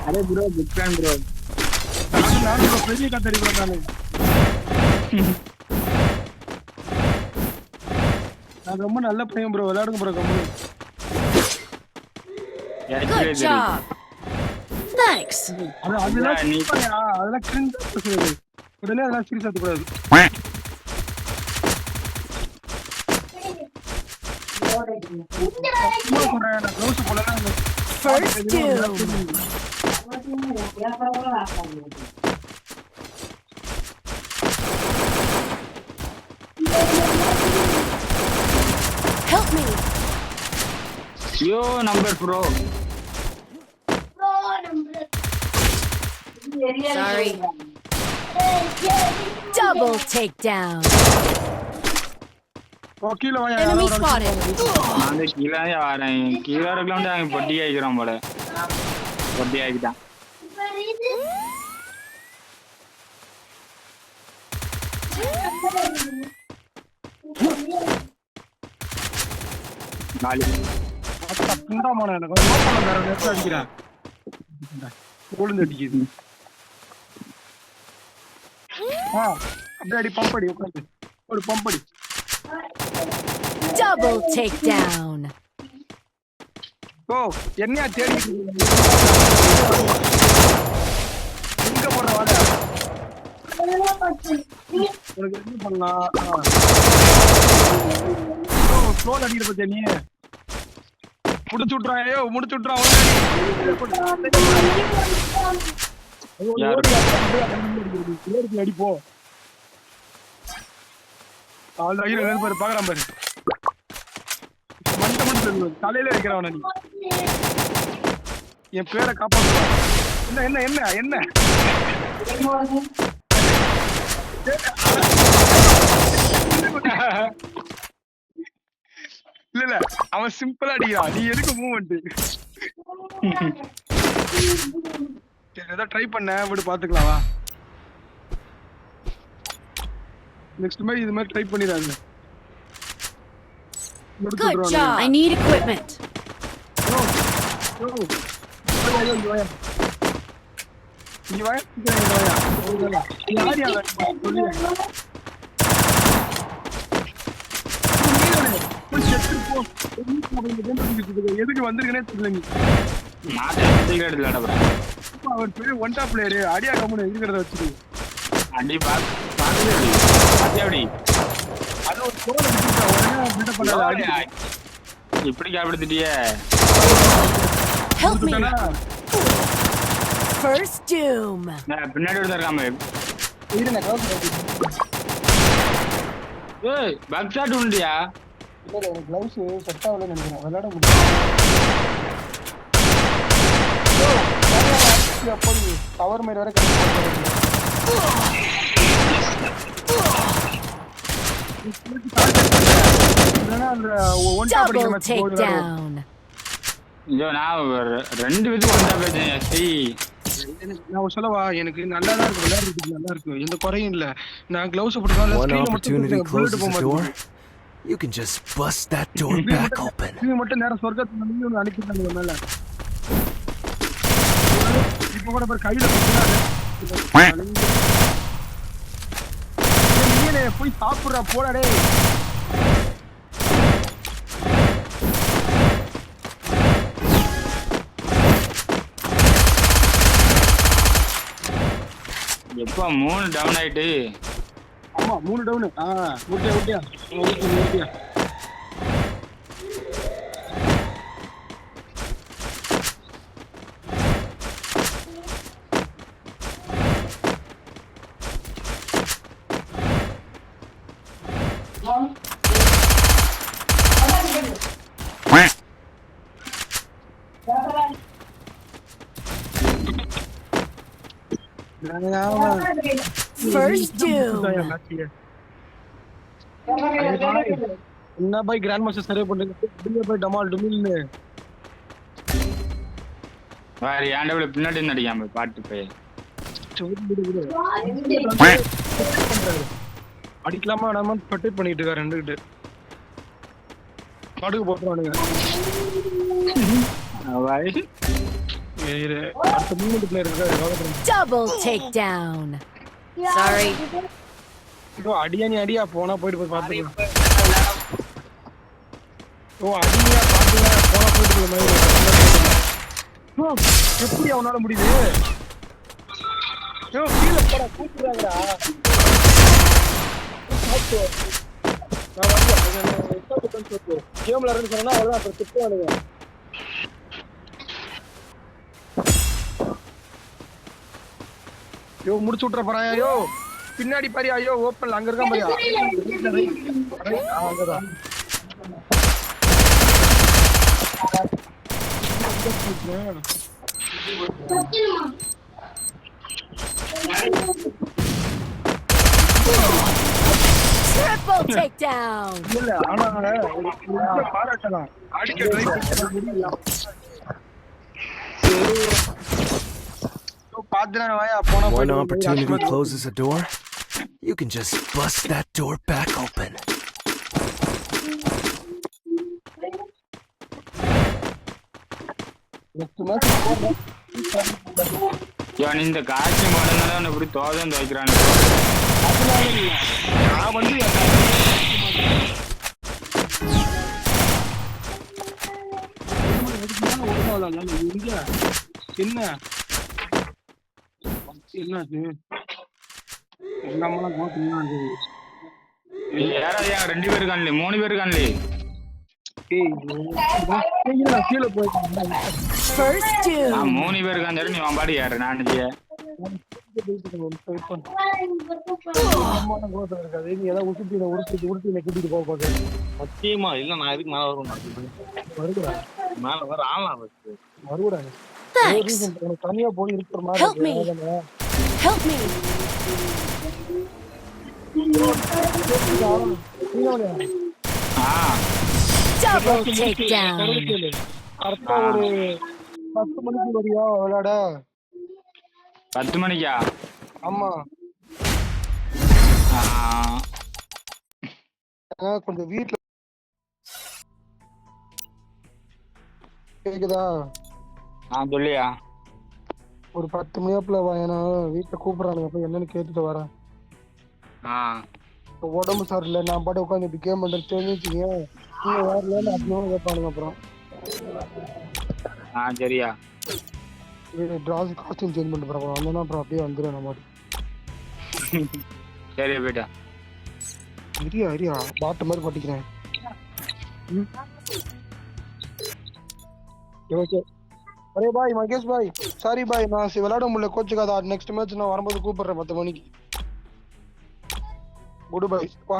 Array bro big fan bro. நான் bro பெரிய கத்தரி ப்ரோ நானு. நான் ரொம்ப நல்ல பையன் ப்ரோ. விளையாடுங்க ப்ரோ கம்முனு. Good job. Thanks. அதெல்லாம் கிரிஞ்சா பேசுறது. உடனே அதெல்லாம் சீரியஸா எடுக்கக்கூடாது. First doom. Help me. Yo number bro. Sorry. Double takedown. கீழ வாயா. Enemy spotted. நான் கீழே வரேன். கீழே இருக்கலாம்னு அவன் பொட்டி ஆகிக்கிறான் போல. பொட்டி ஆகிட்டான். நாலு புண்டாமான எனக்கு ஓப்பன்ல வேற நெட் அடிக்கிறேன். கோல்ந்து அடிக்குது. அப்படியே அடி பம்ப் அடி உட்காந்து. ஒரு பம்ப் அடி. Double takedown. ஓ என்னையா தேடி எங்க போற வாட? உனக்கு என்ன பண்ணலாம்? ஸ்லோ அடிக்கிற பத்தியா நீ? முடிச்சு விட்றாயோ முடிச்சு விட்றா. அடிப்போ பாரு பாக்குறான் பாரு. மண்ட மட்டும் தலையில இருக்கிறவன நீ என் பேரை காப்பாற்றுவான். என்ன என்ன என்ன என்ன இல்ல இல்ல அவன் சிம்பிளா அடிக்கிறான். நீ எதுக்கு மூவ்மெண்ட் ஏதோ ட்ரை பண்ண விடு பாத்துக்கலாமா? நெக்ஸ்ட் மாதிரி இது மாதிரி try பண்ணிடாங்க. Good job. I need equipment. எதுக்கு வந்திருக்கனே தெரியல. அவர் பெரிய ஒன் டாப் பிளேயரு. அடியா கம்முனு இருக்கிறத வச்சுட்டு அடி பாத்து அது ஒரு கோல விட்டுட்டா உடனே பில்ட் பண்ணாத. அடி இப்படி காப்பிடுத்திட்டியே. Help me. First doom. பின்னாடி இருக்காம. இருங்க க்ளோஸ். ஏய் பேக் ஷாட் உண்டியா? இல்ல இல்ல எனக்கு க்ளவுஸ் செட் ஆகல நினைக்கிறேன். விளையாட முடியல. அப்படி பவர் மேல வர கரெக்ட். Double takedown. ஐயோ நான் ரெண்டு பேருக்கு ஒன்றா பேசுறேன். நான் சொல்லவா எனக்கு நல்லா தான் இருக்கு. விளையாடுறதுக்கு நல்லா இருக்கு. எந்த குறையும் இல்ல. நான் க்ளவுஸ் போட்டுக்கலாம். One opportunity closes the door. You can just bust that door back open. நீ மட்டும் நேரா சொர்க்கத்துல வந்து ஒன்னு அனுப்பிட்டாங்க மேல. இப்போ கூட பாரு கையில நீயே போய் சாப்பிடுறா போடா டேய். எப்ப 3 டவுன் ஆயிட்டு? ஆமா 3 டவுன். Okay First doom. என்ன பாய் கிராண்ட் மாஸ்டர் சரியா பண்ணுங்க. அப்படியே போய் டமால் டுமில்னு வேற ஏன்டா பின்னாடி நடிக்காம பாட்டு போய் அடிக்கலாமா வேணாமா ப்ரொடெக்ட் பண்ணிட்டு இருக்காரு. ரெண்டு கிட்ட பாட்டுக்கு போட்டுருவானுங்க. அடுத்த மூமெண்ட் பிளேயர் இருக்காரு. Double takedown. Sorry. ப்ரோ அடியா நீ அடியா போனா போயிட்டு பாத்துக்கலாம். ஓ அடியா பாத்துங்க போனா போயிட்டு மாதிரி. ப்ரோ எப்படி அவனால முடியுது? யோ கீழ போடா கூப்பிடுறாங்கடா. நான் வந்து கேம்ல இருந்து சொன்னா அவ்வளவுதான் அப்புறம் திட்டுவானுங்க. யோ முடிச்சு விட்டுற போறாயா? யோ பின்னாடி பாரியா? ஐயோ ஓப்பன்ல அங்க இருக்கான் பாரியா? அங்கதான். Triple takedown. இல்ல ஆனா பாராட்டலாம். அடிக்க ட்ரை பண்ண முடியல. பாத்துறானே வாயா போனா One opportunity closes a door, you can just bust that door back open. இவன் இந்த காட்சி மாடனால இப்படி தோதம் துவைக்கிறானு. நான் வந்து என்ன என்னாச்சு? எல்லாமெல்லாம் யாராவது 2 பேர் இருக்கான்லே 3 பேர் இருக்கான்லே. கீழே போயிட்டு First doom. 3 பேர் இருக்கான். நீ வம்பாடி யாரு? நான் இருக்காது. நீ ஏதாவது உடுத்தியில கூட்டிட்டு போக பாக்க. சத்தியமா இல்ல நான் எதுக்கு மேல வருவேன்? வருகுடா மேல வர ஆளா வருகுடா. Thanks. தனியா போய் இருக்கிற Help me. மாதிரி. Help me. Double takedown. கரெக்டா ஒரு 10 மணிக்கு வரியா விளையாட? 10 மணிக்கா? ஆமா கொஞ்சம் வீட்டுல கேக்குதா? சொல்லியா? ஒரு 10 மணியாப்புல ஏன்னா வீட்டுல கூப்பிடறானுங்க. போய் என்னன்னு கேட்டுட்டு வரேன். உடம்பு சரியில்லை நான் பாட்டு உட்காந்து இப்படி கேம் பண்றது தெரிஞ்சுச்சிங்க. நீங்க யாருல அப்படியே கேட்பானுங்க. அப்புறம் சரியா டிராஸ் காஸ்டியூம் சேஞ்ச் பண்ணிட்டு போறோம். வந்தோன்னா அப்புறம் அப்படியே வந்துடும் நம்ம. சரியா போயிட்டா இரியா பாட்டு மாதிரி பட்டிக்கிறேன். அரே பாய் மகேஷ் பாய் சாரி பாய் நான் விளையாட முடியல கோச்சுக்காதா. நெக்ஸ்ட் மேட்ச் நான் வரும்போது கூப்பிடுறேன் 10 மணிக்கு. குட் பாய். வா.